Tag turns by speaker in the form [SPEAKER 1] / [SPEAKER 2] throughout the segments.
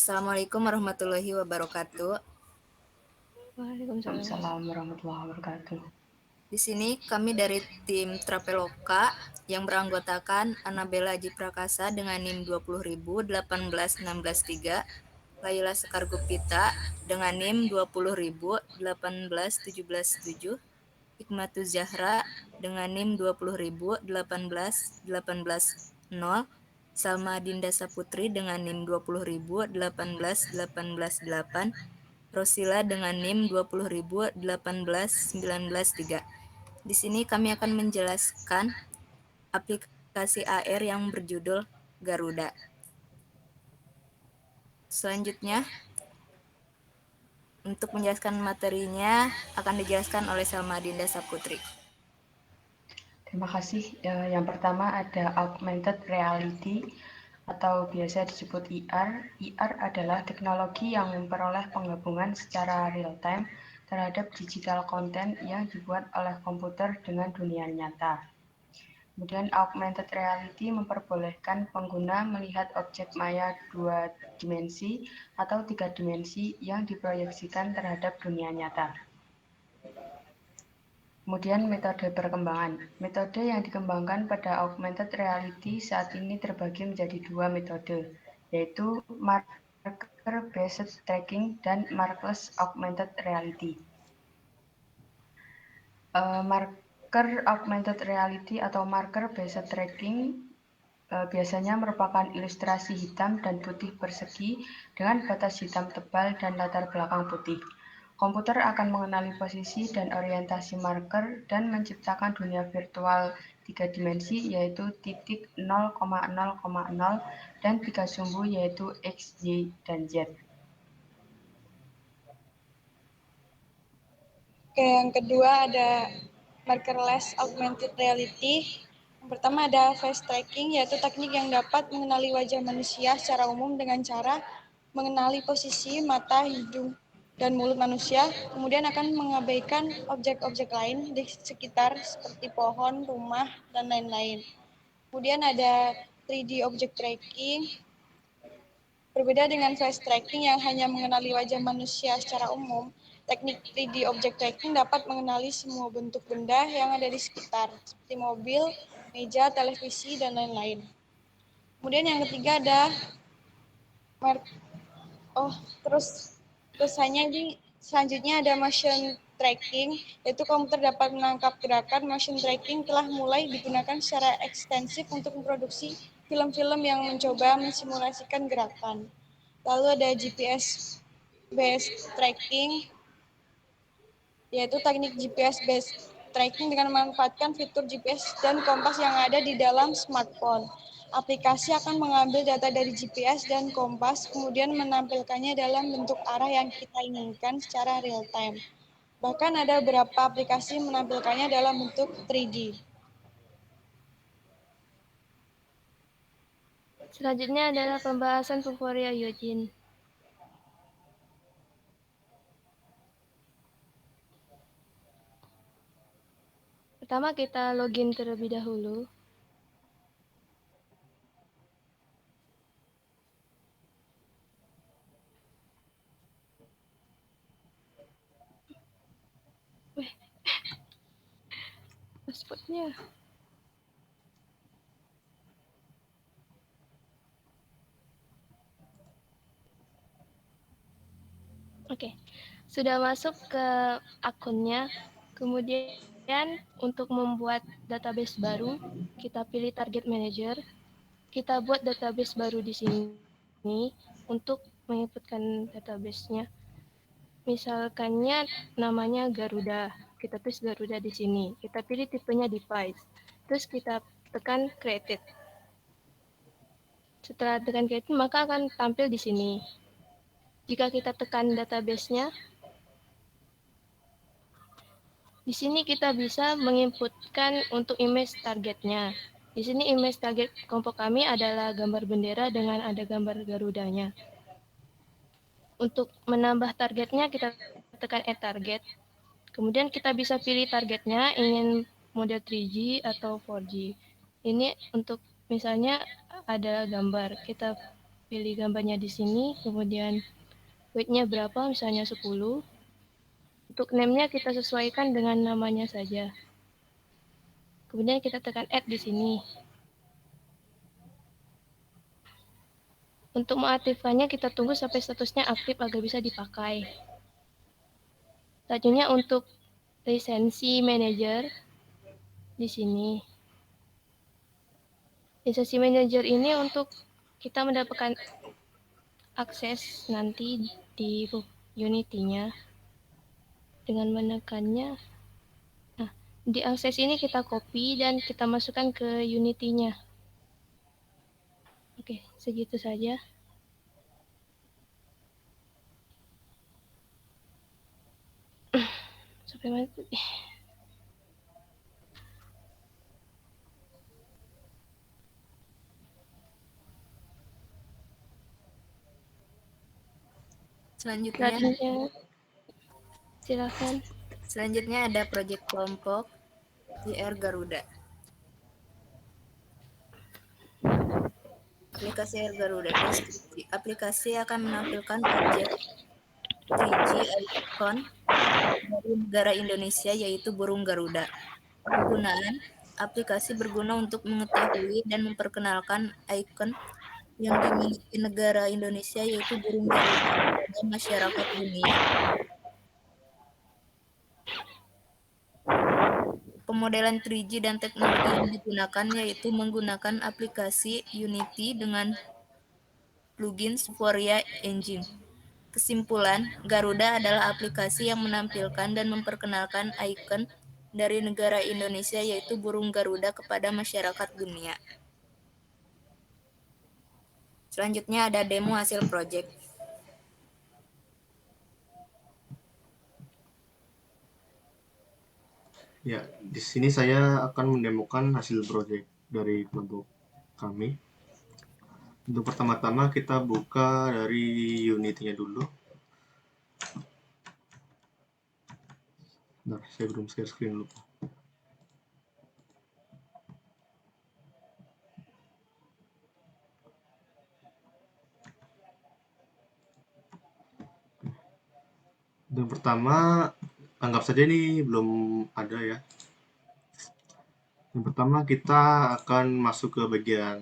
[SPEAKER 1] Assalamualaikum warahmatullahi wabarakatuh.
[SPEAKER 2] Waalaikumsalam.
[SPEAKER 3] Waalaikumsalam warahmatullahi wabarakatuh.
[SPEAKER 1] Di sini kami dari tim Traveloka yang beranggotakan Anabella Aji Prakasa dengan NIM 20.000 18163, Laila Sekar Gupita dengan NIM 20.000 18177, Hikmatuz Zahra dengan NIM 20.000 18180, Salma Dinda Saputri dengan NIM 20.000 18188, Rosila dengan NIM 20.000 18193. Di sini kami akan menjelaskan aplikasi AR yang berjudul Garuda. Selanjutnya, untuk menjelaskan materinya akan dijelaskan oleh Salma Dinda Saputri.
[SPEAKER 3] Terima kasih. Yang pertama ada augmented reality atau biasa disebut IR. IR adalah teknologi yang memperoleh penggabungan secara real time terhadap digital content yang dibuat oleh komputer dengan dunia nyata. Kemudian augmented reality memperbolehkan pengguna melihat objek maya 2 dimensi atau 3 dimensi yang diproyeksikan terhadap dunia nyata. Kemudian metode perkembangan. Metode yang dikembangkan pada augmented reality saat ini terbagi menjadi dua metode, yaitu marker-based tracking dan markerless augmented reality. Marker augmented reality atau marker-based tracking biasanya merupakan ilustrasi hitam dan putih persegi dengan batas hitam tebal dan latar belakang putih. Komputer akan mengenali posisi dan orientasi marker dan menciptakan dunia virtual 3 dimensi yaitu titik 0,0,0 dan 3 sumbu yaitu X, Y, dan Z.
[SPEAKER 4] Oke, yang kedua ada markerless augmented reality. Yang pertama ada face tracking, yaitu teknik yang dapat mengenali wajah manusia secara umum dengan cara mengenali posisi mata, hidung, dan mulut manusia, kemudian akan mengabaikan objek-objek lain di sekitar seperti pohon, rumah, dan lain-lain. Kemudian ada 3D object tracking. Berbeda dengan face tracking yang hanya mengenali wajah manusia secara umum, teknik 3D object tracking dapat mengenali semua bentuk benda yang ada di sekitar, seperti mobil, meja, televisi, dan lain-lain. Kemudian yang ketiga ada selanjutnya ada motion tracking, yaitu komputer dapat menangkap gerakan. Motion tracking telah mulai digunakan secara ekstensif untuk memproduksi film-film yang mencoba mensimulasikan gerakan. Lalu ada GPS based tracking, yaitu teknik GPS based tracking dengan memanfaatkan fitur GPS dan kompas yang ada di dalam smartphone. Aplikasi akan mengambil data dari GPS dan kompas, kemudian menampilkannya dalam bentuk arah yang kita inginkan secara real time. Bahkan ada beberapa aplikasi menampilkannya dalam bentuk 3D.
[SPEAKER 2] Selanjutnya adalah pembahasan tutorial Eugene. Pertama kita login terlebih dahulu. Passwordnya. Oke, sudah masuk ke akunnya. Kemudian untuk membuat database baru, kita pilih target manager. Kita buat database baru di sini untuk menginputkan database-nya. Misalkannya namanya Garuda. Kita tulis Garuda di sini. Kita pilih tipenya device. Terus kita tekan created. Setelah tekan created, maka akan tampil di sini. Jika kita tekan database-nya, di sini kita bisa menginputkan untuk image targetnya. Di sini image target kelompok kami adalah gambar bendera dengan ada gambar Garudanya. Untuk menambah targetnya kita tekan add target. Kemudian kita bisa pilih targetnya ingin model 3G atau 4G. Ini untuk misalnya ada gambar, kita pilih gambarnya di sini, kemudian weight-nya berapa, misalnya 10. Untuk name-nya kita sesuaikan dengan namanya saja. Kemudian kita tekan add di sini. Untuk mengaktifkannya kita tunggu sampai statusnya aktif agar bisa dipakai. Selanjutnya untuk lisensi manager di sini. Lisensi manager ini untuk kita mendapatkan akses nanti di Unity-nya dengan menekannya. Nah, di akses ini kita copy dan kita masukkan ke Unity-nya. Oke, segitu saja. Sampai mana?
[SPEAKER 1] Selanjutnya
[SPEAKER 2] Silakan.
[SPEAKER 1] Selanjutnya ada proyek kelompok IR Garuda. Aplikasi IR Garuda deskripsi. Aplikasi akan menampilkan objek 3G icon dari negara Indonesia yaitu burung Garuda. Kegunaan aplikasi berguna untuk mengetahui dan memperkenalkan icon yang dimiliki negara Indonesia yaitu burung Garuda kepada masyarakat dunia. Pemodelan 3G dan teknologi yang digunakan yaitu menggunakan aplikasi Unity dengan plugin Vuforia Engine. Kesimpulan, Garuda adalah aplikasi yang menampilkan dan memperkenalkan ikon dari negara Indonesia yaitu burung Garuda kepada masyarakat dunia. Selanjutnya ada demo hasil proyek.
[SPEAKER 5] Ya, di sini saya akan mendemokan hasil proyek dari kelompok kami. Untuk pertama-tama kita buka dari Unity-nya dulu. Nah, saya belum share screen lupa. Yang pertama, anggap saja ini belum ada ya. Yang pertama kita akan masuk ke bagian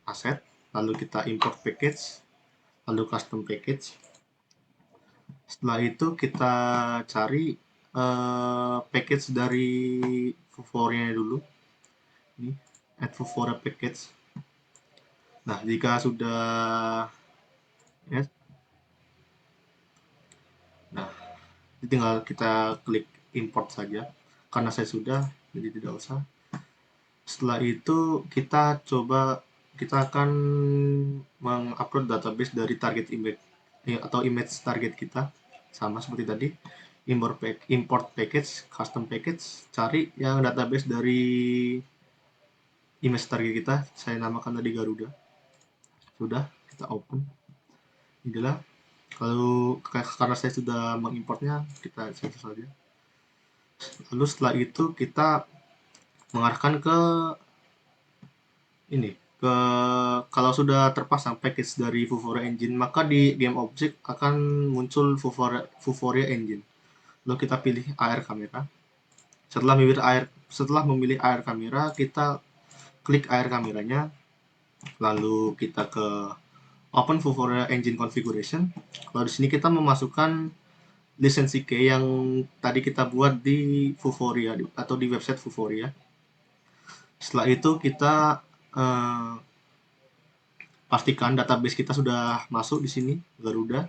[SPEAKER 5] aset, lalu kita import package, lalu custom package. Setelah itu kita cari package dari Vuforia dulu. Ini add Vuforia package. Nah, jika sudah ya, nah tinggal kita klik import saja. Karena saya sudah, jadi tidak usah. Setelah itu kita akan mengupload database dari target image atau image target kita, sama seperti tadi. Import package, custom package, cari yang database dari image target kita, saya namakan tadi Garuda. Sudah, kita open. Inilah. Lalu karena saya sudah mengimportnya, kita cancel saja. Lalu setelah itu kita mengarahkan ke ini, kalau sudah terpasang package dari Vuforia Engine, maka di game object akan muncul Vuforia Engine. Lalu kita pilih AR kamera. Setelah memilih AR kamera, kita klik AR kameranya, lalu kita ke Open Vuforia Engine Configuration. Lalu di sini kita memasukkan lisensi key yang tadi kita buat di Vuforia atau di website Vuforia. Setelah itu kita pastikan database kita sudah masuk di sini Garuda,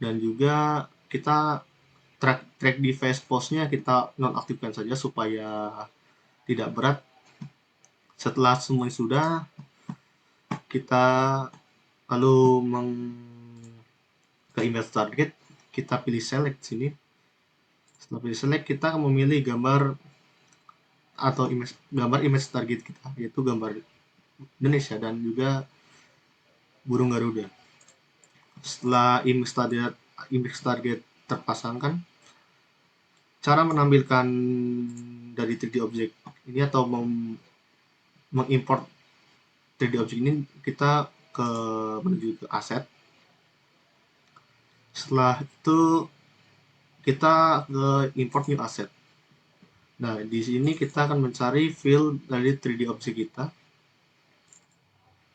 [SPEAKER 5] dan juga kita track device postnya kita nonaktifkan saja supaya tidak berat. Setelah semuanya sudah, kita lalu ke image target, kita pilih select sini. Setelah pilih select, kita memilih gambar atau image target kita, yaitu gambar Indonesia dan juga burung Garuda. Setelah image target terpasangkan, cara menampilkan dari 3D object ini atau mengimport 3D object ini, kita menuju ke aset. Setelah itu kita ke import new asset. Nah, di sini kita akan mencari field dari 3D object kita.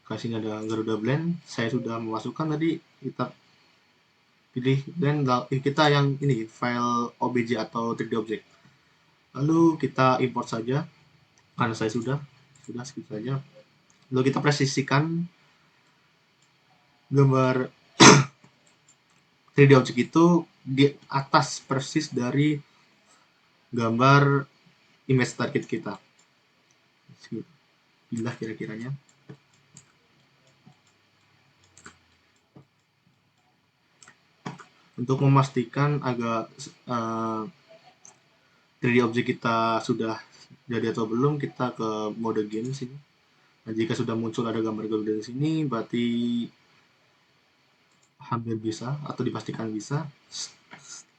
[SPEAKER 5] Kasih ada Garuda Blend. Saya sudah memasukkan tadi, kita pilih dan kita yang ini file obj atau 3D object. Lalu kita import saja karena saya sudah skip saja. Lalu kita presisikan gambar 3D object itu di atas persis dari gambar image target kita. Inilah kira-kiranya. Untuk memastikan agak 3D object kita sudah jadi atau belum, kita ke mode game sini. Nah, jika sudah muncul ada gambar Garuda di sini, berarti hampir bisa atau dipastikan bisa.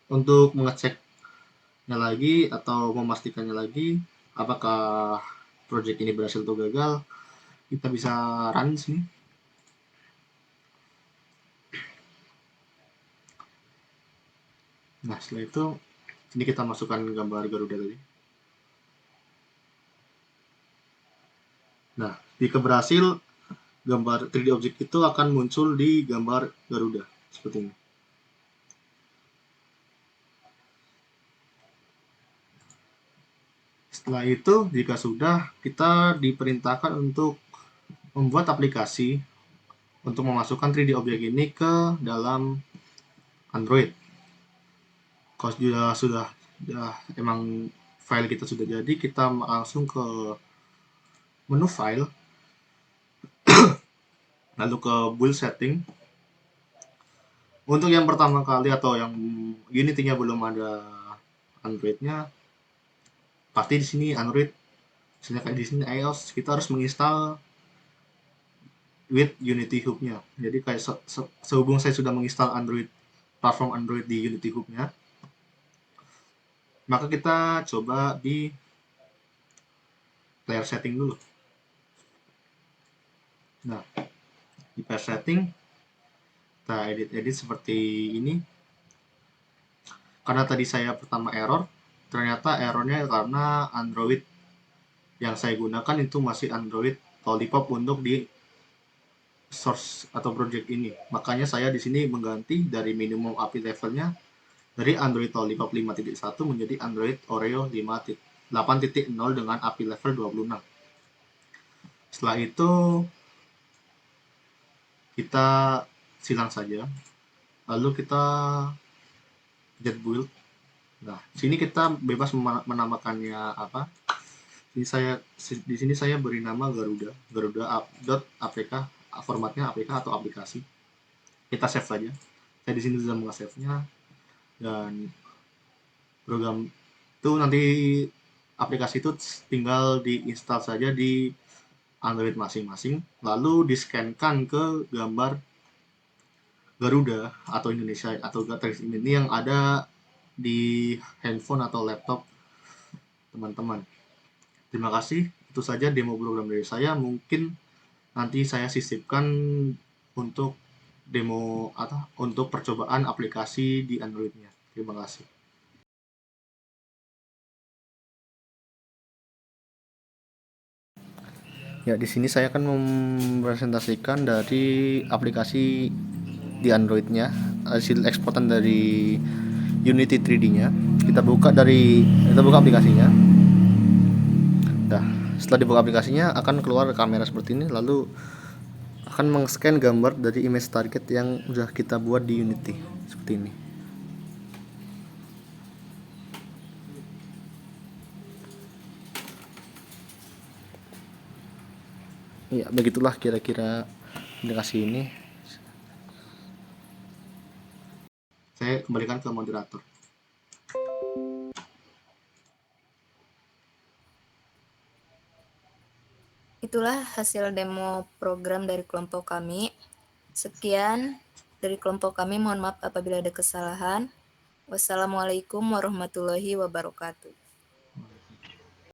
[SPEAKER 5] Untuk mengeceknya lagi atau memastikannya lagi apakah project ini berhasil atau gagal, kita bisa run sini. Nah, setelah itu sini kita masukkan gambar Garuda tadi. Nah, jika berhasil, gambar 3D object itu akan muncul di gambar Garuda seperti ini. Setelah itu, jika sudah, kita diperintahkan untuk membuat aplikasi untuk memasukkan 3D object ini ke dalam Android. Kalau sudah emang file kita sudah jadi, kita langsung ke menu file, lalu ke build setting. Untuk yang pertama kali atau yang Unity-nya belum ada Android-nya, pasti di sini Android, misalnya kayak di sini iOS, kita harus menginstal with Unity Hub-nya. Jadi kayak sehubung saya sudah menginstal platform Android di Unity Hub-nya, maka kita coba di player setting dulu. Nah, di player setting kita edit seperti ini. Karena tadi saya pertama error, ternyata errornya karena Android yang saya gunakan itu masih Android Lollipop untuk di source atau project ini. Makanya saya di sini mengganti dari minimum API levelnya dari Android Lollipop 5.1 menjadi Android Oreo 8.0 dengan API level 26. Setelah itu kita silang saja, lalu kita get build. Nah, sini kita bebas menamakannya apa. Di sini saya beri nama garuda.apk, formatnya APK atau aplikasi. Kita save saja. Saya di sini sudah meng-save-nya, dan program itu nanti aplikasi itu tinggal diinstal saja di Android masing-masing, lalu di-scan-kan ke gambar Garuda atau Indonesia atau teks ini yang ada di handphone atau laptop teman-teman. Terima kasih, itu saja demo program dari saya. Mungkin nanti saya sisipkan untuk demo atau untuk percobaan aplikasi di Android-nya. Terima kasih. Ya, di sini saya akan mempresentasikan dari aplikasi di Android-nya, hasil eksportan dari Unity 3D-nya. Kita buka aplikasinya. Nah, setelah dibuka aplikasinya akan keluar kamera seperti ini, lalu akan meng-scan gambar dari image target yang sudah kita buat di Unity seperti ini. Ya, begitulah kira-kira aplikasi ini. Saya kembalikan ke moderator.
[SPEAKER 1] Itulah hasil demo program dari kelompok kami. Sekian dari kelompok kami, mohon maaf apabila ada kesalahan. Wassalamualaikum warahmatullahi wabarakatuh.